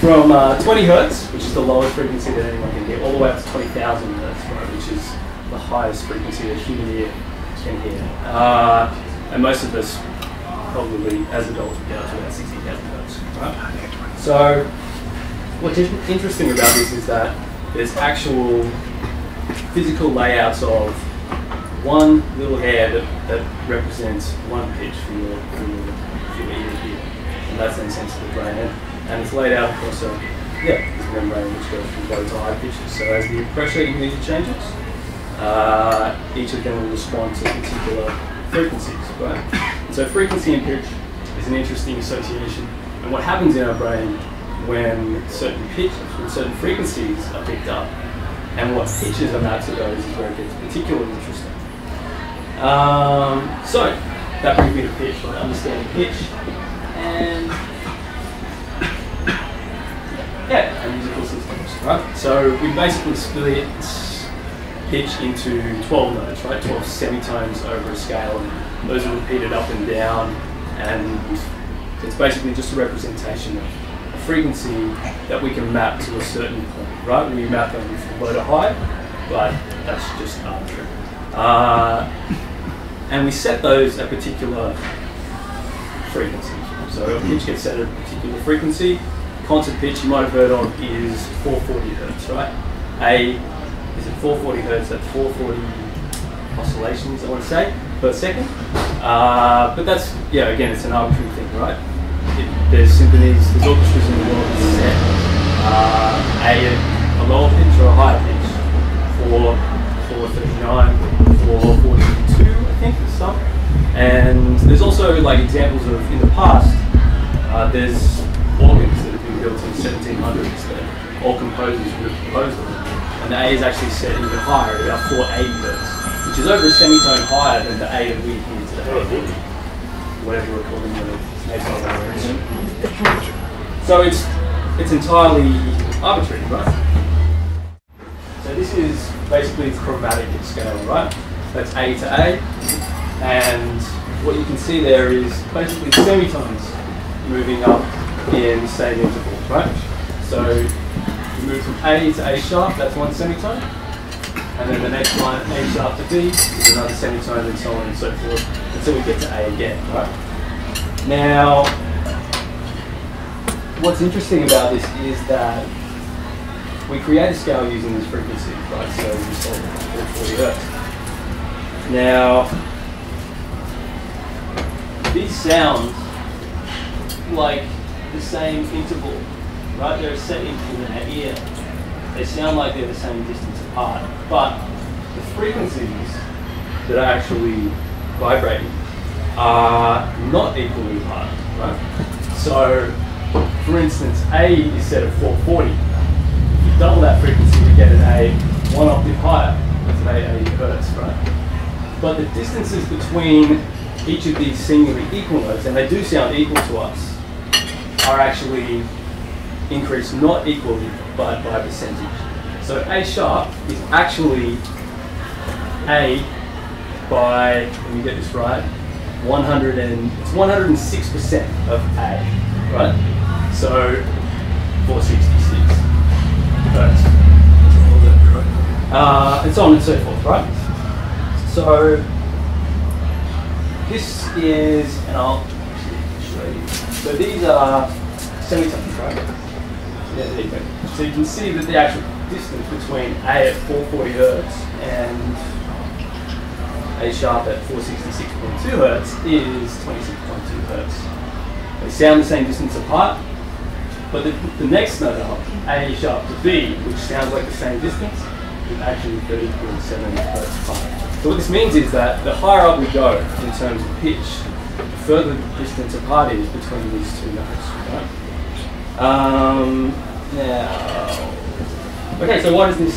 From 20 hertz, which is the lowest frequency that anyone can hear, all the way up to 20,000 hertz, right, which is the highest frequency that human ear can hear. And most of us, probably as adults, we get up to about 60,000 hertz. Right? So, what's interesting about this is that there's actual physical layouts of one little hair that represents one pitch for your ear here. And that's then sent to the brain. And it's laid out across this membrane which goes from low to high pitches. So as the pressure in the ear changes, each of them will respond to particular frequencies, right? And so frequency and pitch is an interesting association. And what happens in our brain when certain pitches, when certain frequencies are picked up, and what pitches are mapped to those is where it gets particularly interesting. So that brings me to pitch, right? Understanding pitch and and musical systems, right? So we basically split pitch into 12 notes, right? 12 semitones over a scale, and those are repeated up and down, and it's basically just a representation of a frequency that we can map to a certain point, right? We map them from low to high, but that's just arbitrary. And we set those at particular frequencies. So a pitch gets set at a particular frequency. Concert pitch you might have heard of is 440 hertz, right? Is at 440 hertz, that's 440 oscillations, I want to say, per second. But that's, again, it's an arbitrary thing, right? There's symphonies, there's orchestras in the world that set a lower pitch or a higher pitch for 439, 442, I think, or some. And there's also like examples of, in the past, there's organs that have been built in the 1700s that all composers would have composed them. And the A is actually set even higher, about 480 hertz, which is over a semitone higher than the A that we hear today. Whatever we're calling it. So it's entirely arbitrary, right? So this is basically the chromatic scale, right? That's A to A, and what you can see there is basically semitones moving up in the same intervals, right? So you move from A to A sharp, that's one semitone, and then the next line, A sharp to B, is another semitone, and so on and so forth, until we get to A again, right? Now, what's interesting about this is that we create a scale using this frequency, right? So we solve 440 hertz. Now, these sound like the same interval, right? They're a set interval in our ear. They sound like they're the same distance apart, but the frequencies that are actually vibrating are not equally apart, right? So, for instance, A is set at 440. If you double that frequency, you get an A one octave higher. That's an 880 hertz, right? But the distances between each of these seemingly equal notes, and they do sound equal to us, are actually increased not equally, but by a percentage. So A sharp is actually A by, let me get this right, 106% of A, right? So 466 hertz. And so on and so forth, right? So this is, and I'll show you. So these are semitones, right? Yeah, there you go. So you can see that the actual distance between A at 440 hertz and A sharp at 466.2 hertz is 26.2 hertz. They sound the same distance apart, but the next note up, A sharp to B, which sounds like the same distance, is actually 30.7 hertz apart. So what this means is that the higher up we go in terms of pitch, the further distance apart is between these two notes, right? Now, okay, so why is this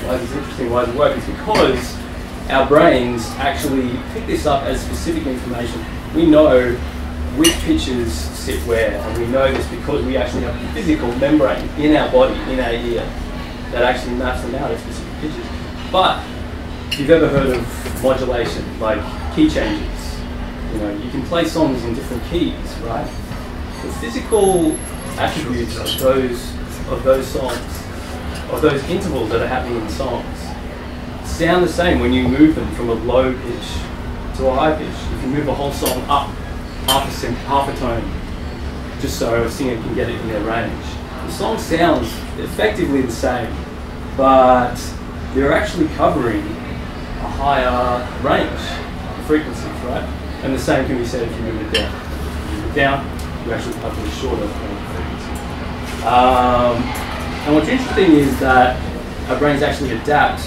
interesting? Why does it work? It's because our brains actually pick this up as specific information. We know which pitches sit where, and we know this because we actually have a physical membrane in our body, in our ear, that actually maps them out as specific pitches. But if you've ever heard of modulation, like key changes, you know, you can play songs in different keys, right? the physical attributes of those songs, of those intervals that are happening in songs, sound the same when you move them from a low pitch to a high pitch. If you move a whole song up half a tone, just so a singer can get it in their range, the song sounds effectively the same, but they're actually covering a higher range of frequencies, right? And the same can be said if you move it down. If you move it down, you actually cover a shorter frequency. And what's interesting is that our brains actually adapt.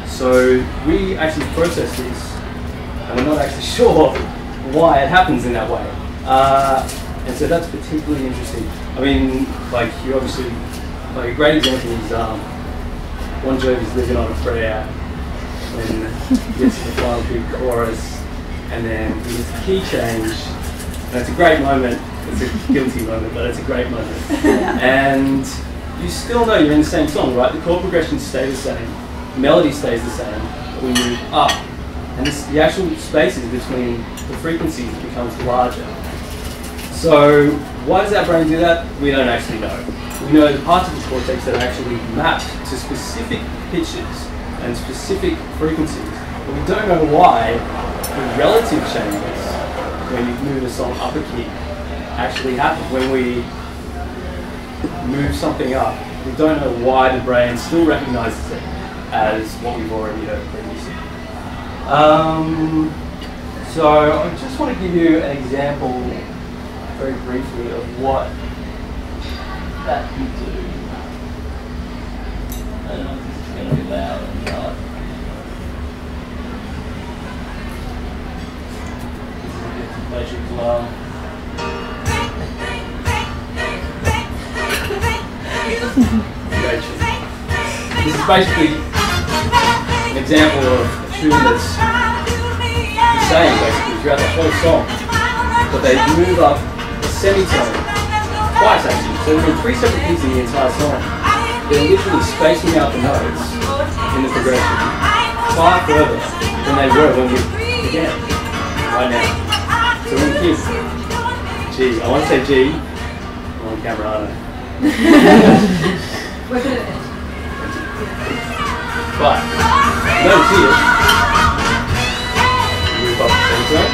So we actually process this, and we're not actually sure why it happens in that way. And so that's particularly interesting. I mean, like, you obviously, like, a great example is Bon Jovi's Living on a Prayer, when he gets to the final big chorus, and then he gets a key change, and it's a great moment. It's a guilty moment, but it's a great moment. And you still know you're in the same song, right? The chord progressions stay the same, the melody stays the same, but we move up, and the actual spaces between the frequencies becomes larger. So why does our brain do that? We don't actually know. We know the parts of the cortex that are actually mapped to specific pitches and specific frequencies, but we don't know why the relative changes when you move a song up a key actually happen. When we move something up, we don't know why the brain still recognizes it as what we've already heard previously. So I just want to give you an example very briefly of what that can do. I don't know if this is going to be loud or not. This is a different pleasure as well. This is basically an example of a tune that's the same basically throughout the whole song, but they move up a semitone twice actually. So there are 3 separate keys in the entire song. They're literally spacing out the notes in the progression far further than they were when we began right now. So when the kids, G, I want to say G, I'm on camera, aren't I? But notice here, move up the semitone.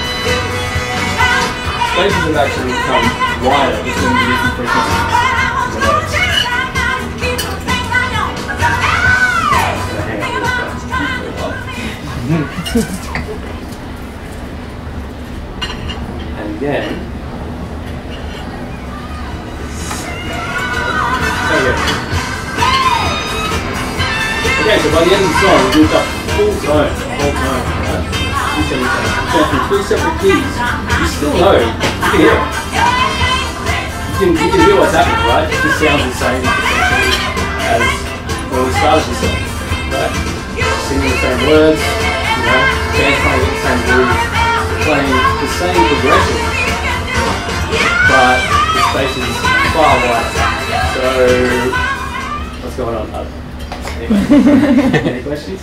Spaces have actually become wider between the different frequencies of the notes. And again, okay, so by the end of the song, we moved up full tone, the whole tone, right? 2 semitones. We've gone through 3 separate keys. You still know, you can hear it. You can hear what's happening, right? It just sounds the same essentially as when we started the song, right? Singing the same words, you know, bands playing the same groove, playing the same progression, but the space is far wider. So, what's going on? Anyway, any questions?